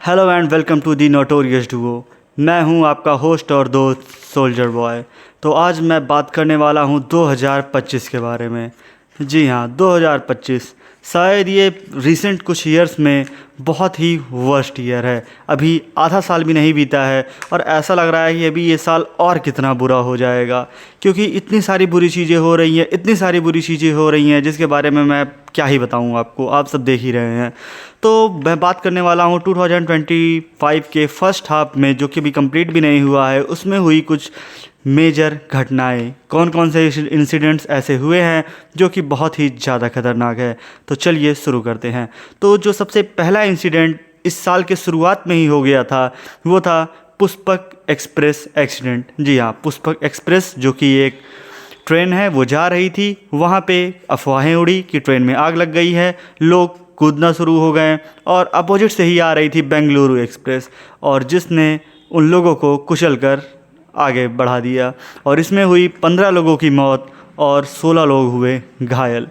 Hello and welcome to the notorious duo. मैं हूं आपका होस्ट और दोस्त सोल्जर बॉय। तो आज मैं बात करने वाला हूं 2025 के बारे में। जी हाँ, 2025 शायद ये रिसेंट कुछ ईयर्स में बहुत ही वर्स्ट ईयर है। अभी आधा साल भी नहीं बीता है और ऐसा लग रहा है कि अभी ये साल और कितना बुरा हो जाएगा, क्योंकि इतनी सारी बुरी चीज़ें हो रही हैं, इतनी सारी बुरी चीज़ें हो रही हैं जिसके बारे में मैं क्या ही बताऊं आपको, आप सब देख ही रहे हैं। तो मैं बात करने वाला हूं 2025 के फर्स्ट हाफ में, जो कि अभी कंप्लीट भी नहीं हुआ है, उसमें हुई कुछ मेजर घटनाएं। कौन कौन से इंसिडेंट्स ऐसे हुए हैं जो कि बहुत ही ज़्यादा खतरनाक है। तो चलिए शुरू करते हैं। तो जो सबसे पहला इंसिडेंट इस साल के शुरुआत में ही हो गया था वो था पुष्पक एक्सप्रेस एक्सीडेंट। जी हाँ, पुष्पक एक्सप्रेस जो कि एक ट्रेन है, वो जा रही थी, वहाँ पे अफवाहें उड़ी कि ट्रेन में आग लग गई है। लोग कूदना शुरू हो गए और अपोजिट से ही आ रही थी बेंगलुरु एक्सप्रेस, और जिसने उन लोगों को कुचल कर आगे बढ़ा दिया। और इसमें हुई 15 लोगों की मौत और 16 लोग हुए घायल।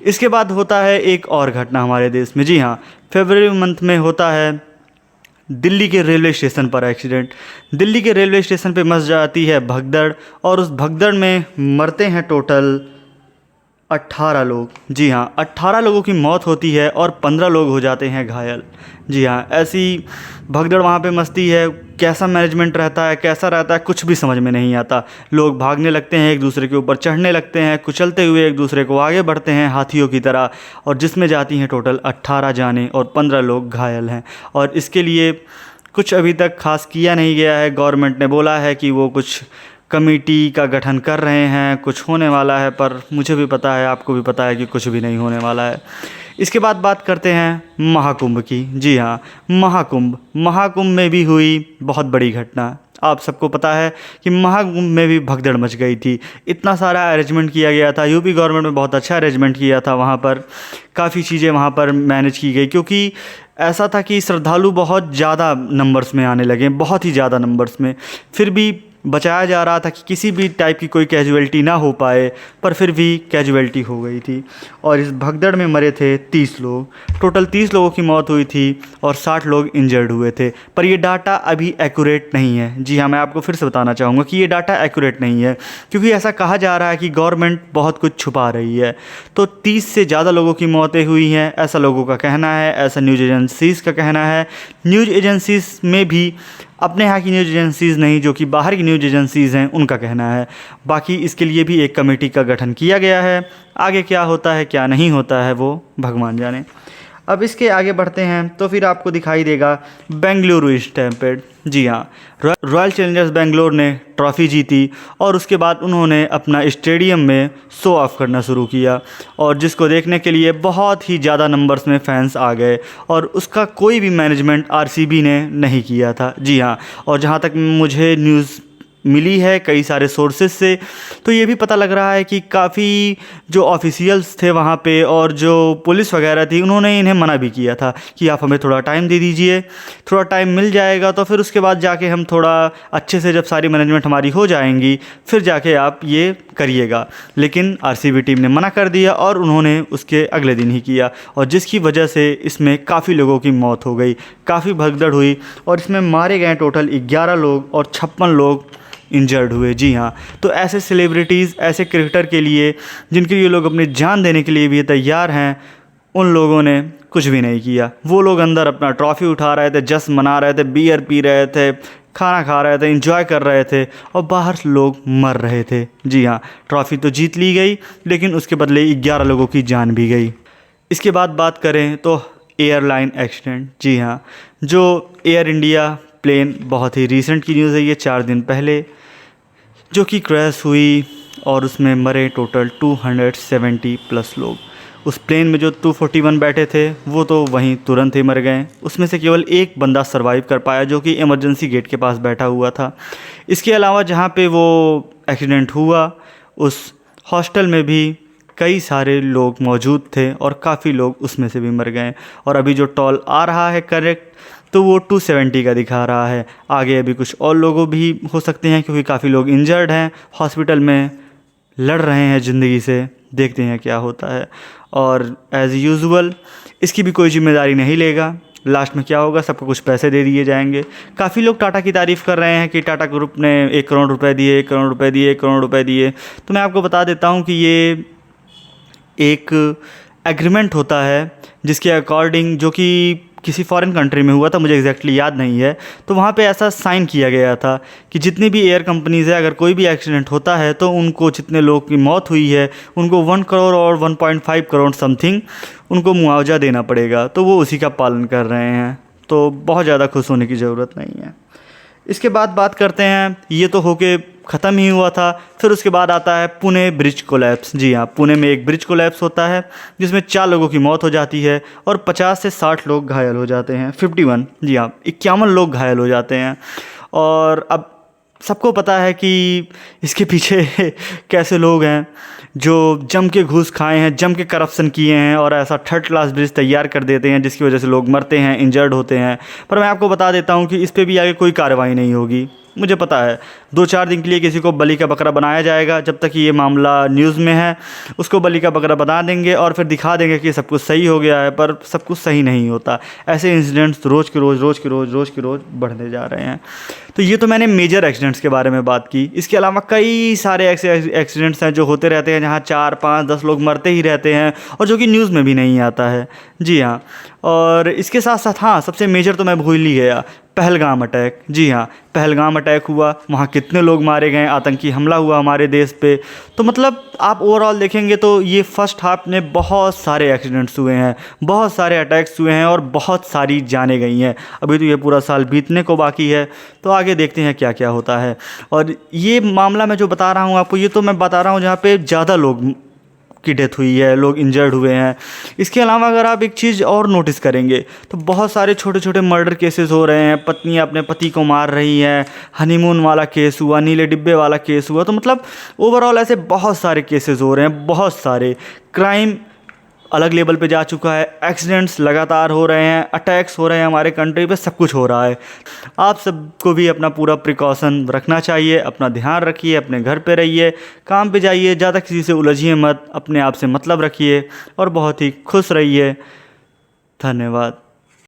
इसके बाद होता है एक और घटना हमारे देश में। जी हाँ, फरवरी मंथ में होता है दिल्ली के रेलवे स्टेशन पर एक्सीडेंट। दिल्ली के रेलवे स्टेशन पे मच जाती है भगदड़, और उस भगदड़ में मरते हैं टोटल 18 लोग। जी हाँ, 18 लोगों की मौत होती है और 15 लोग हो जाते हैं घायल। जी हाँ, ऐसी भगदड़ वहाँ पे मचती है। कैसा मैनेजमेंट रहता है, कैसा रहता है, कुछ भी समझ में नहीं आता। लोग भागने लगते हैं, एक दूसरे के ऊपर चढ़ने लगते हैं, कुचलते हुए एक दूसरे को आगे बढ़ते हैं हाथियों की तरह, और जिसमें जाती हैं टोटल 18 जानें और 15 लोग घायल हैं। और इसके लिए कुछ अभी तक खास किया नहीं गया है। गवर्नमेंट ने बोला है कि वो कुछ कमेटी का गठन कर रहे हैं, कुछ होने वाला है, पर मुझे भी पता है, आपको भी पता है कि कुछ भी नहीं होने वाला है। इसके बाद बात करते हैं महाकुंभ की। जी हाँ, महाकुंभ में भी हुई बहुत बड़ी घटना। आप सबको पता है कि महाकुंभ में भी भगदड़ मच गई थी। इतना सारा अरेंजमेंट किया गया था, यूपी गवर्नमेंट ने बहुत अच्छा अरेंजमेंट किया था। वहाँ पर काफ़ी चीज़ें वहाँ पर मैनेज की गई, क्योंकि ऐसा था कि श्रद्धालु बहुत ज़्यादा नंबर्स में आने लगे, बहुत ही ज़्यादा नंबर्स में। फिर भी बचाया जा रहा था कि किसी भी टाइप की कोई कैजुअल्टी ना हो पाए, पर फिर भी कैजुअल्टी हो गई थी। और इस भगदड़ में मरे थे 30 लोग। टोटल 30 लोगों की मौत हुई थी और 60 लोग इंजर्ड हुए थे। पर ये डाटा अभी एक्यूरेट नहीं है। जी हाँ, मैं आपको फिर से बताना चाहूँगा कि ये डाटा एक्यूरेट नहीं है, क्योंकि ऐसा कहा जा रहा है कि गवर्नमेंट बहुत कुछ छुपा रही है। तो 30 से ज़्यादा लोगों की मौतें हुई हैं, ऐसा लोगों का कहना है, ऐसा न्यूज़ एजेंसीज़ का कहना है। न्यूज़ एजेंसीज़ में भी अपने यहाँ की न्यूज़ एजेंसीज़ नहीं, जो कि बाहर की न्यूज़ एजेंसीज़ हैं, उनका कहना है। बाकी इसके लिए भी एक कमेटी का गठन किया गया है। आगे क्या होता है क्या नहीं होता है वो भगवान जाने। अब इसके आगे बढ़ते हैं तो फिर आपको दिखाई देगा बेंगलुरु स्टैम्पेड। जी हाँ, रॉयल चैलेंजर्स बेंगलोर ने ट्रॉफ़ी जीती और उसके बाद उन्होंने अपना स्टेडियम में शो ऑफ करना शुरू किया, और जिसको देखने के लिए बहुत ही ज़्यादा नंबर्स में फैंस आ गए, और उसका कोई भी मैनेजमेंट आरसीबी ने नहीं किया था। जी हाँ, और जहाँ तक मुझे न्यूज़ मिली है कई सारे सोर्सेज से, तो ये भी पता लग रहा है कि काफ़ी जो ऑफिशियल्स थे वहाँ पे और जो पुलिस वगैरह थी, उन्होंने इन्हें मना भी किया था कि आप हमें थोड़ा टाइम दे दीजिए, थोड़ा टाइम मिल जाएगा तो फिर उसके बाद जाके हम थोड़ा अच्छे से, जब सारी मैनेजमेंट हमारी हो जाएंगी, फिर जाके आप ये करिएगा। लेकिन आरसीबी टीम ने मना कर दिया और उन्होंने उसके अगले दिन ही किया, और जिसकी वजह से इसमें काफ़ी लोगों की मौत हो गई, काफ़ी भगदड़ हुई, और इसमें मारे गए टोटल 11 लोग और 56 लोग इंजर्ड हुए। जी हाँ, तो ऐसे सेलिब्रिटीज़, ऐसे क्रिकेटर के लिए जिनके लिए लोग अपनी जान देने के लिए भी तैयार हैं, उन लोगों ने कुछ भी नहीं किया। वो लोग अंदर अपना ट्रॉफ़ी उठा रहे थे, जश्न मना रहे थे, बियर पी रहे थे, खाना खा रहे थे, एंजॉय कर रहे थे, और बाहर लोग मर रहे थे। जी हाँ, ट्रॉफ़ी तो जीत ली गई, लेकिन उसके बदले 11 लोगों की जान भी गई। इसके बाद बात करें तो एयरलाइन एक्सीडेंट। जी हाँ, जो एयर इंडिया प्लेन, बहुत ही रीसेंट की न्यूज़ है ये, 4 दिन पहले, जो कि क्रैश हुई और उसमें मरे टोटल 270 प्लस लोग। उस प्लेन में जो 241 बैठे थे वो तो वहीं तुरंत ही मर गए। उसमें से केवल एक बंदा सरवाइव कर पाया, जो कि इमरजेंसी गेट के पास बैठा हुआ था। इसके अलावा जहाँ पे वो एक्सीडेंट हुआ, उस हॉस्टल में भी कई सारे लोग मौजूद थे और काफ़ी लोग उसमें से भी मर गए। और अभी जो टॉल आ रहा है करेक्ट, तो वो 270 का दिखा रहा है। आगे अभी कुछ और लोगों भी हो सकते हैं, क्योंकि काफ़ी लोग इंजर्ड हैं, हॉस्पिटल में लड़ रहे हैं ज़िंदगी से। देखते हैं क्या होता है। और एज़ यूजुअल इसकी भी कोई जिम्मेदारी नहीं लेगा, लास्ट में क्या होगा, सबको कुछ पैसे दे दिए जाएंगे। काफ़ी लोग टाटा की तारीफ़ कर रहे हैं कि टाटा ग्रुप ने 1 करोड़ रुपए दिए, 1 करोड़ रुपए दिए, 1 करोड़ रुपए दिए। तो मैं आपको बता देता हूँ कि ये एक एग्रीमेंट होता है जिसके अकॉर्डिंग, जो कि किसी फॉरेन कंट्री में हुआ था, मुझे एग्जैक्टली याद नहीं है, तो वहाँ पे ऐसा साइन किया गया था कि जितनी भी एयर कंपनीज़ है, अगर कोई भी एक्सीडेंट होता है तो उनको, जितने लोग की मौत हुई है उनको 1 करोड़ और 1.5 करोड़ समथिंग उनको मुआवजा देना पड़ेगा। तो वो उसी का पालन कर रहे हैं, तो बहुत ज़्यादा खुश होने की ज़रूरत नहीं है। इसके बाद बात करते हैं, ये तो होके ख़त्म ही हुआ था। फिर उसके बाद आता है पुणे ब्रिज कोलैप्स। जी हाँ, पुणे में एक ब्रिज कोलैप्स होता है जिसमें 4 लोगों की मौत हो जाती है और 50 से 60 लोग घायल हो जाते हैं। 51, जी हाँ, 51 लोग घायल हो जाते हैं। और अब सबको पता है कि इसके पीछे कैसे लोग हैं जो जम के घूस खाए हैं, जम के करप्शन किए हैं और ऐसा 3rd क्लास ब्रिज तैयार कर देते हैं जिसकी वजह से लोग मरते हैं, इंजर्ड होते हैं। पर मैं आपको बता देता हूँ कि इस पे भी आगे कोई कार्रवाई नहीं होगी। मुझे पता है 2-4 दिन के लिए किसी को बलि का बकरा बनाया जाएगा, जब तक ये मामला न्यूज़ में है उसको बलि का बकरा बना देंगे और फिर दिखा देंगे कि सब कुछ सही हो गया है, पर सब कुछ सही नहीं होता। ऐसे इंसिडेंट्स रोज़ के रोज़ बढ़ते जा रहे हैं। तो ये तो मैंने मेजर एक्सीडेंट्स के बारे में बात की। इसके अलावा कई सारे ऐसे एक्सीडेंट्स हैं जो होते रहते हैं जहाँ 4, 5, 10 लोग मरते ही रहते हैं और जो कि न्यूज़ में भी नहीं आता है। जी हाँ, और इसके साथ साथ हाँ, सबसे मेजर तो मैं भूल ही गया, पहलगाम अटैक। जी हाँ, पहलगाम अटैक हुआ, वहाँ कितने लोग मारे गए, आतंकी हमला हुआ हमारे देश पे। तो मतलब आप ओवरऑल देखेंगे तो ये फर्स्ट हाफ में बहुत सारे एक्सीडेंट्स हुए हैं, बहुत सारे अटैक्स हुए हैं और बहुत सारी जानें गई हैं। अभी तो ये पूरा साल बीतने को बाकी है, तो आगे देखते हैं क्या क्या होता है। और ये मामला मैं जो बता रहा हूँ आपको, ये तो मैं बता रहा हूँ जहाँ पे ज़्यादा लोग की डेथ हुई है, लोग इंजर्ड हुए हैं। इसके अलावा अगर आप एक चीज़ और नोटिस करेंगे तो बहुत सारे छोटे छोटे मर्डर केसेस हो रहे हैं, पत्नियां अपने पति को मार रही हैं, हनीमून वाला केस हुआ, नीले डिब्बे वाला केस हुआ। तो मतलब ओवरऑल ऐसे बहुत सारे केसेस हो रहे हैं, बहुत सारे क्राइम अलग लेवल पे जा चुका है, एक्सीडेंट्स लगातार हो रहे हैं, अटैक्स हो रहे हैं हमारे कंट्री पे, सब कुछ हो रहा है। आप सबको भी अपना पूरा प्रिकॉशन रखना चाहिए, अपना ध्यान रखिए, अपने घर पे रहिए, काम पे जाइए, ज़्यादा किसी से उलझिए मत, अपने आप से मतलब रखिए और बहुत ही खुश रहिए। धन्यवाद।